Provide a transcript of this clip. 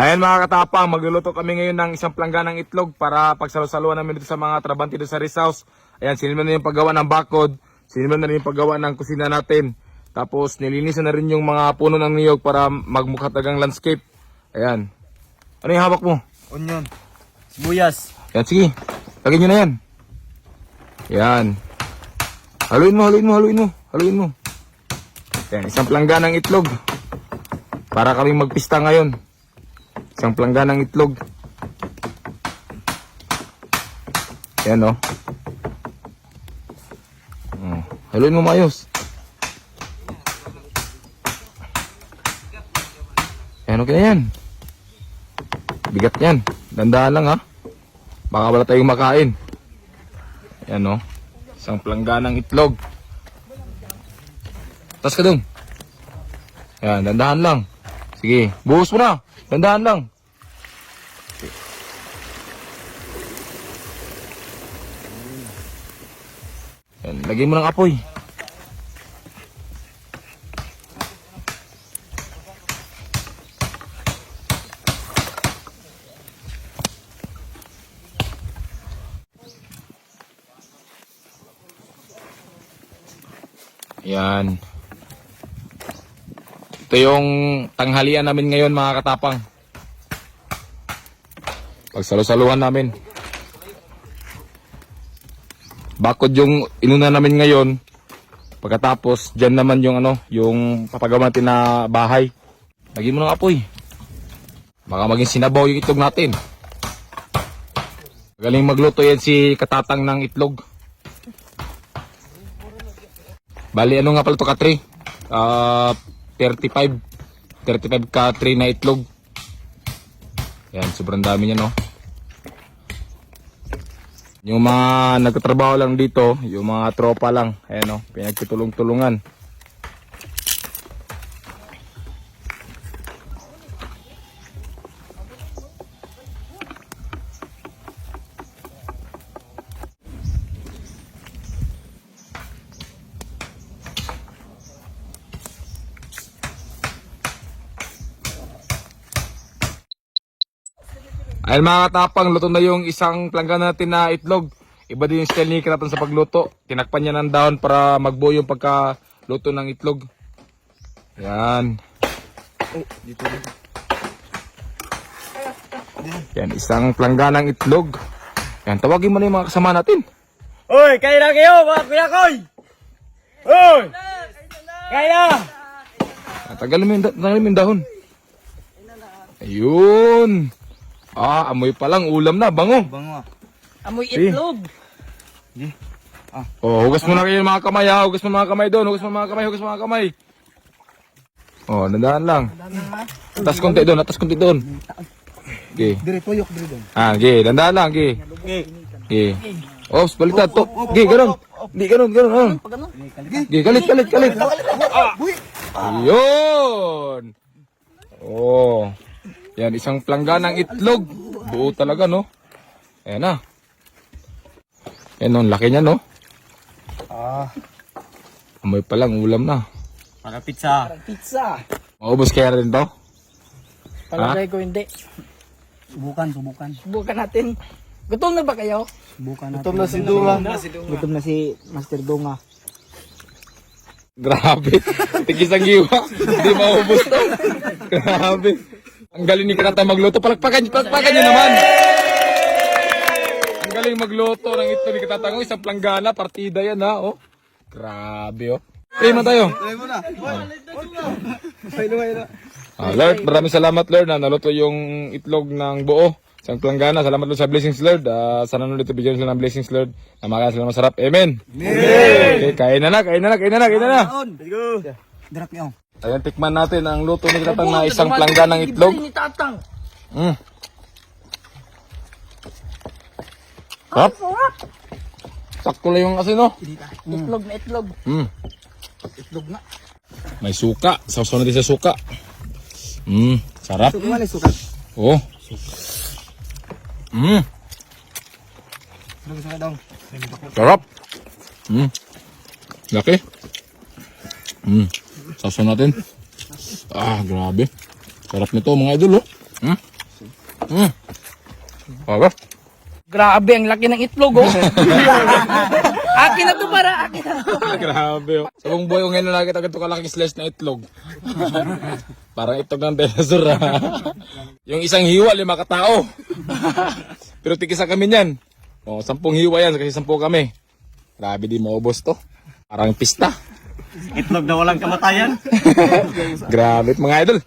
Ayan mga katapang, magluluto kami ngayon ng isang plangganang itlog para pagsalo-saluhan namin dito sa mga trabante dito sa Rest House. Ayan, sinilman na yung paggawa ng bakod, sinilman na rin yung paggawa ng kusina natin. Tapos nilinisan na rin yung mga puno ng niyog para magmukatagang landscape. Ayan. Ano yung hawak mo? Onion. Sibuyas. Ayan, sige. Lagyan nyo na yan. Ayan. Haluin mo, haluin mo, haluin mo. Haluin mo. Ayan, isang plangganang itlog. Para kaming magpista ngayon. Isang plangganang itlog. Ayan o. Haluin mo maayos. Ayan, okay na yan. Bigat yan. Dandahan lang ha. Baka wala tayong makain. Ayan o. Isang plangganang itlog. Tas ka dong. Ayan, dandahan lang. Sige, buhos mo na. Dandahan lang. Ayan, lagay mo ng apoy. Ayan. Ito yung tanghalian namin ngayon mga katapang. Pagsalo-saluhan namin. Bakod yung inuna namin ngayon. Pagkatapos dyan naman yung yung papagawa natin na bahay. Lagyan mo ng apoy. Baka maging sinabaw yung itlog natin. Magaling magluto yan si katatang ng itlog. Bali ano nga pala ito ka 35 ka tray na itlog. Yan, sobrang dami niya no. Yung mga nagtatrabaho lang dito, yung mga tropa lang, ayan no, pinagtutulong-tulungan. Ayun mga katapang, luto na yung isang planggan natin na itlog. Iba din yung style ni Kinatan sa pagluto. Tinakpan niya ng dahon para magbuo yung pagkaluto ng itlog. Yan. Oh, dito. Yan, isang plangganang itlog. Yan, tawagin mo na yung mga kasama natin. Hoy, kaya na kayo, mga kuyakoy! Hoy! Kaya! Tagalin mo yung dahon. Ayun. Amoy pa lang, ulam na, bango. Bango ah. Amoy itlog. Oh, hugas mo na kayo mga kamay ha. Hugas mo mga kamay doon. Hugas mo mga kamay, hugas mo mga kamay. Oh, nandahan lang. Atas konti doon, atas konti doon. Okay. Dire tuyok dire doon. Okay, dandahan lang, okay. Okay. Okay. Oh, baliktad to. Okay, ganun. Di ganun. Okay, kalit. Ayun. Oh. Yan, isang plangganang itlog. Buo talaga, no? Ayan na. Ayan, no, laki niya, no? Amoy pa lang, ulam na. Para pizza. Pizza. Maubos kaya rin to? Palagay ko hindi. Subukan. Subukan natin. Gutom na ba kayo? Subukan natin. Gutom na si Dunga. Gutom na si Master Dunga. Grabe. Tigis ang giwa. Hindi maubos to. Grabe. Ang galing ni Kinatan magluto. Palakpakan nyo naman. Ang galing magluto ng ito ni Kinatan. Isang planggana, partida yan ha. Oh. Grabe oh. Try mo tayo. Try mo na. Lord, maraming salamat Lord na naluto yung itlog ng buo. Isang planggana. Salamat Lord sa blessings Lord. Sana nung dito bigyan sila ng blessings Lord. Na makain sila masarap. Amen. Okay, kain na. Let's go. Drop niyo. Ayan, tikman natin ang luto ni Kinatan na isang plangganang itlog. Ni Tatang. Hop. Sakto lang yung asin, no? Itlog na itlog. Itlog nga. May suka. Sausaw natin sa suka. Sarap. Suka suka. Oh. Suka daw. Sarap. Laki. Sausaw natin. Grabe. Sarap nito mga idol, oh. Aba? Grabe, ang laki ng itlog, oh. Akin na to para, akin na to. Grabe. Sa buong buhay ko ngayon na nakita ko ito kalaking slice na itlog. Parang itlog ng dinosaur ha. Yung isang hiwa, 5 katao. Pero tigisa kami niyan. O, 10 hiwa yan kasi 10 kami. Grabe di maubos to. Parang pista. Itlog na walang kamatayan. Grabe mga idol.